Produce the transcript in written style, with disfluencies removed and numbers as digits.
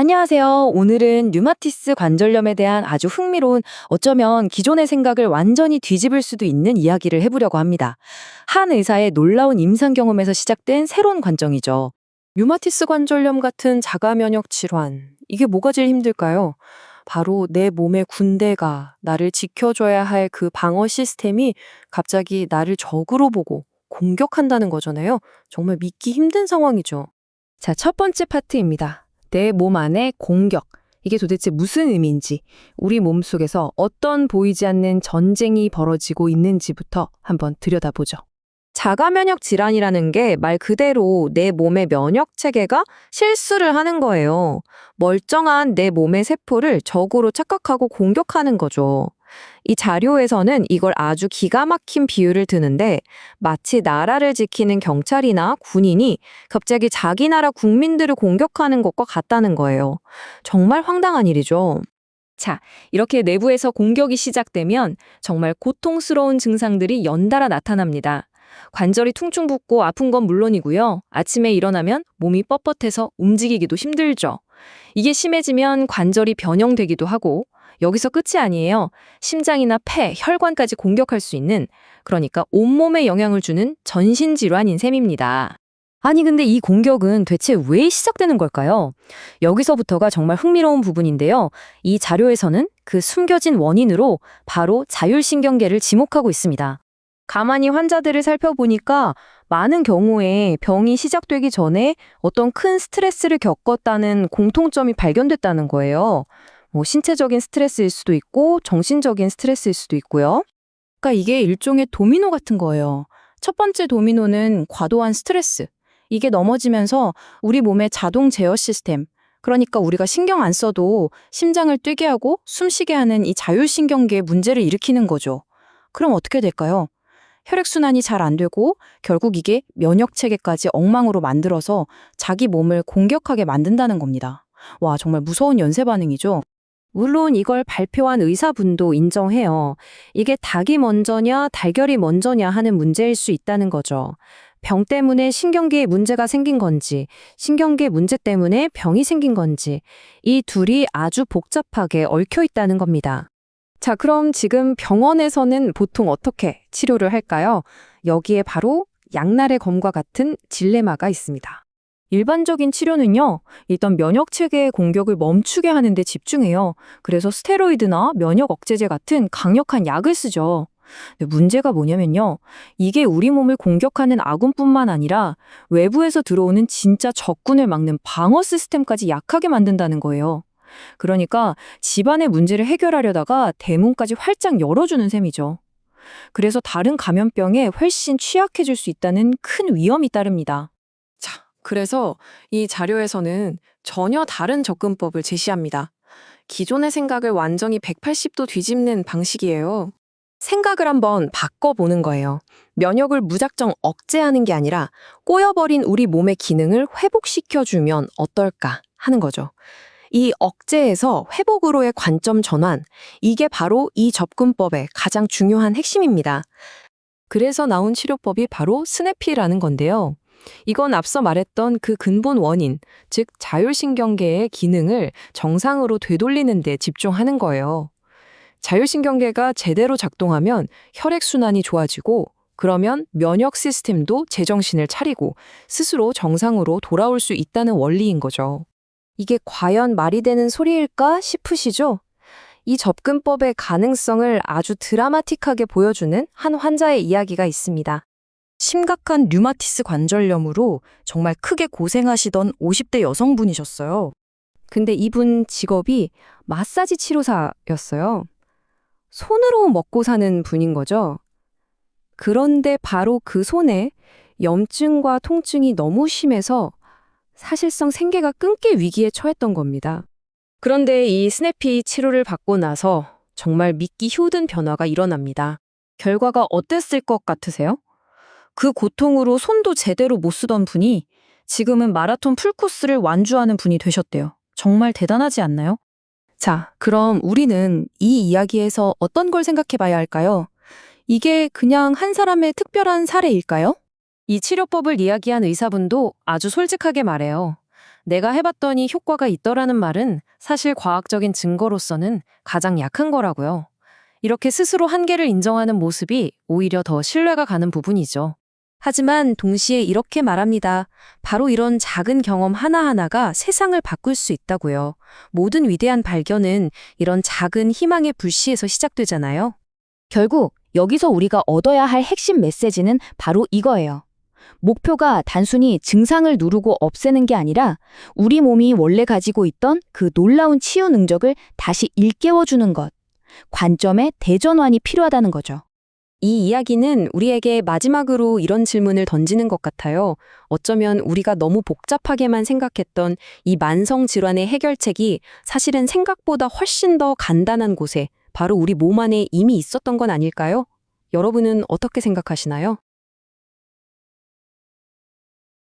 안녕하세요. 오늘은 류마티스 관절염에 대한 아주 흥미로운, 어쩌면 기존의 생각을 완전히 뒤집을 수도 있는 이야기를 해보려고 합니다. 한 의사의 놀라운 임상 경험에서 시작된 새로운 관점이죠. 류마티스 관절염 같은 자가 면역 질환. 이게 뭐가 제일 힘들까요? 바로 내 몸의 군대가 나를 지켜줘야 할 그 방어 시스템이 갑자기 나를 적으로 보고 공격한다는 거잖아요. 정말 믿기 힘든 상황이죠. 자, 첫 번째 파트입니다. 내 몸 안의 공격. 이게 도대체 무슨 의미인지, 우리 몸 속에서 어떤 보이지 않는 전쟁이 벌어지고 있는지부터 한번 들여다보죠. 자가 면역 질환이라는 게 말 그대로 내 몸의 면역 체계가 실수를 하는 거예요. 멀쩡한 내 몸의 세포를 적으로 착각하고 공격하는 거죠. 이 자료에서는 이걸 아주 기가 막힌 비유를 드는데 마치 나라를 지키는 경찰이나 군인이 갑자기 자기 나라 국민들을 공격하는 것과 같다는 거예요. 정말 황당한 일이죠. 자, 이렇게 내부에서 공격이 시작되면 정말 고통스러운 증상들이 연달아 나타납니다. 관절이 퉁퉁 붓고 아픈 건 물론이고요. 아침에 일어나면 몸이 뻣뻣해서 움직이기도 힘들죠. 이게 심해지면 관절이 변형되기도 하고, 여기서 끝이 아니에요. 심장이나 폐, 혈관까지 공격할 수 있는, 그러니까 온몸에 영향을 주는 전신질환인 셈입니다. 아니, 근데 이 공격은 대체 왜 시작되는 걸까요? 여기서부터가 정말 흥미로운 부분인데요. 이 자료에서는 그 숨겨진 원인으로 바로 자율신경계를 지목하고 있습니다. 가만히 환자들을 살펴보니까 많은 경우에 병이 시작되기 전에 어떤 큰 스트레스를 겪었다는 공통점이 발견됐다는 거예요. 신체적인 스트레스일 수도 있고 정신적인 스트레스일 수도 있고요. 그러니까 이게 일종의 도미노 같은 거예요. 첫 번째 도미노는 과도한 스트레스. 이게 넘어지면서 우리 몸의 자동 제어 시스템, 그러니까 우리가 신경 안 써도 심장을 뛰게 하고 숨쉬게 하는 이 자율신경계에 문제를 일으키는 거죠. 그럼 어떻게 될까요? 혈액순환이 잘 안 되고 결국 이게 면역체계까지 엉망으로 만들어서 자기 몸을 공격하게 만든다는 겁니다. 와, 정말 무서운 연쇄 반응이죠. 물론 이걸 발표한 의사분도 인정해요. 이게 닭이 먼저냐 달걀이 먼저냐 하는 문제일 수 있다는 거죠. 병 때문에 신경계에 문제가 생긴 건지, 신경계 문제 때문에 병이 생긴 건지, 이 둘이 아주 복잡하게 얽혀 있다는 겁니다. 자, 그럼 지금 병원에서는 보통 어떻게 치료를 할까요? 여기에 바로 양날의 검과 같은 딜레마가 있습니다. 일반적인 치료는요, 일단 면역 체계의 공격을 멈추게 하는 데 집중해요. 그래서 스테로이드나 면역 억제제 같은 강력한 약을 쓰죠. 근데 문제가 뭐냐면요, 이게 우리 몸을 공격하는 아군뿐만 아니라 외부에서 들어오는 진짜 적군을 막는 방어 시스템까지 약하게 만든다는 거예요. 그러니까 집안의 문제를 해결하려다가 대문까지 활짝 열어주는 셈이죠. 그래서 다른 감염병에 훨씬 취약해질 수 있다는 큰 위험이 따릅니다. 자, 그래서 이 자료에서는 전혀 다른 접근법을 제시합니다. 기존의 생각을 완전히 180도 뒤집는 방식이에요. 생각을 한번 바꿔보는 거예요. 면역을 무작정 억제하는 게 아니라 꼬여버린 우리 몸의 기능을 회복시켜주면 어떨까 하는 거죠. 이 억제에서 회복으로의 관점 전환, 이게 바로 이 접근법의 가장 중요한 핵심입니다. 그래서 나온 치료법이 바로 스냅피라는 건데요. 이건 앞서 말했던 그 근본 원인, 즉 자율신경계의 기능을 정상으로 되돌리는 데 집중하는 거예요. 자율신경계가 제대로 작동하면 혈액순환이 좋아지고, 그러면 면역 시스템도 제정신을 차리고 스스로 정상으로 돌아올 수 있다는 원리인 거죠. 이게 과연 말이 되는 소리일까 싶으시죠? 이 접근법의 가능성을 아주 드라마틱하게 보여주는 한 환자의 이야기가 있습니다. 심각한 류마티스 관절염으로 정말 크게 고생하시던 50대 여성분이셨어요. 근데 이분 직업이 마사지 치료사였어요. 손으로 먹고 사는 분인 거죠. 그런데 바로 그 손에 염증과 통증이 너무 심해서 사실상 생계가 끊길 위기에 처했던 겁니다. 그런데 이 스냅피 치료를 받고 나서 정말 믿기 힘든 변화가 일어납니다. 결과가 어땠을 것 같으세요? 그 고통으로 손도 제대로 못 쓰던 분이 지금은 마라톤 풀코스를 완주하는 분이 되셨대요. 정말 대단하지 않나요? 자, 그럼 우리는 이 이야기에서 어떤 걸 생각해 봐야 할까요? 이게 그냥 한 사람의 특별한 사례일까요? 이 치료법을 이야기한 의사분도 아주 솔직하게 말해요. 내가 해봤더니 효과가 있더라는 말은 사실 과학적인 증거로서는 가장 약한 거라고요. 이렇게 스스로 한계를 인정하는 모습이 오히려 더 신뢰가 가는 부분이죠. 하지만 동시에 이렇게 말합니다. 바로 이런 작은 경험 하나하나가 세상을 바꿀 수 있다고요. 모든 위대한 발견은 이런 작은 희망의 불씨에서 시작되잖아요. 결국 여기서 우리가 얻어야 할 핵심 메시지는 바로 이거예요. 목표가 단순히 증상을 누르고 없애는 게 아니라 우리 몸이 원래 가지고 있던 그 놀라운 치유 능력을 다시 일깨워주는 것. 관점의 대전환이 필요하다는 거죠. 이 이야기는 우리에게 마지막으로 이런 질문을 던지는 것 같아요. 어쩌면 우리가 너무 복잡하게만 생각했던 이 만성 질환의 해결책이 사실은 생각보다 훨씬 더 간단한 곳에 바로 우리 몸 안에 이미 있었던 건 아닐까요? 여러분은 어떻게 생각하시나요?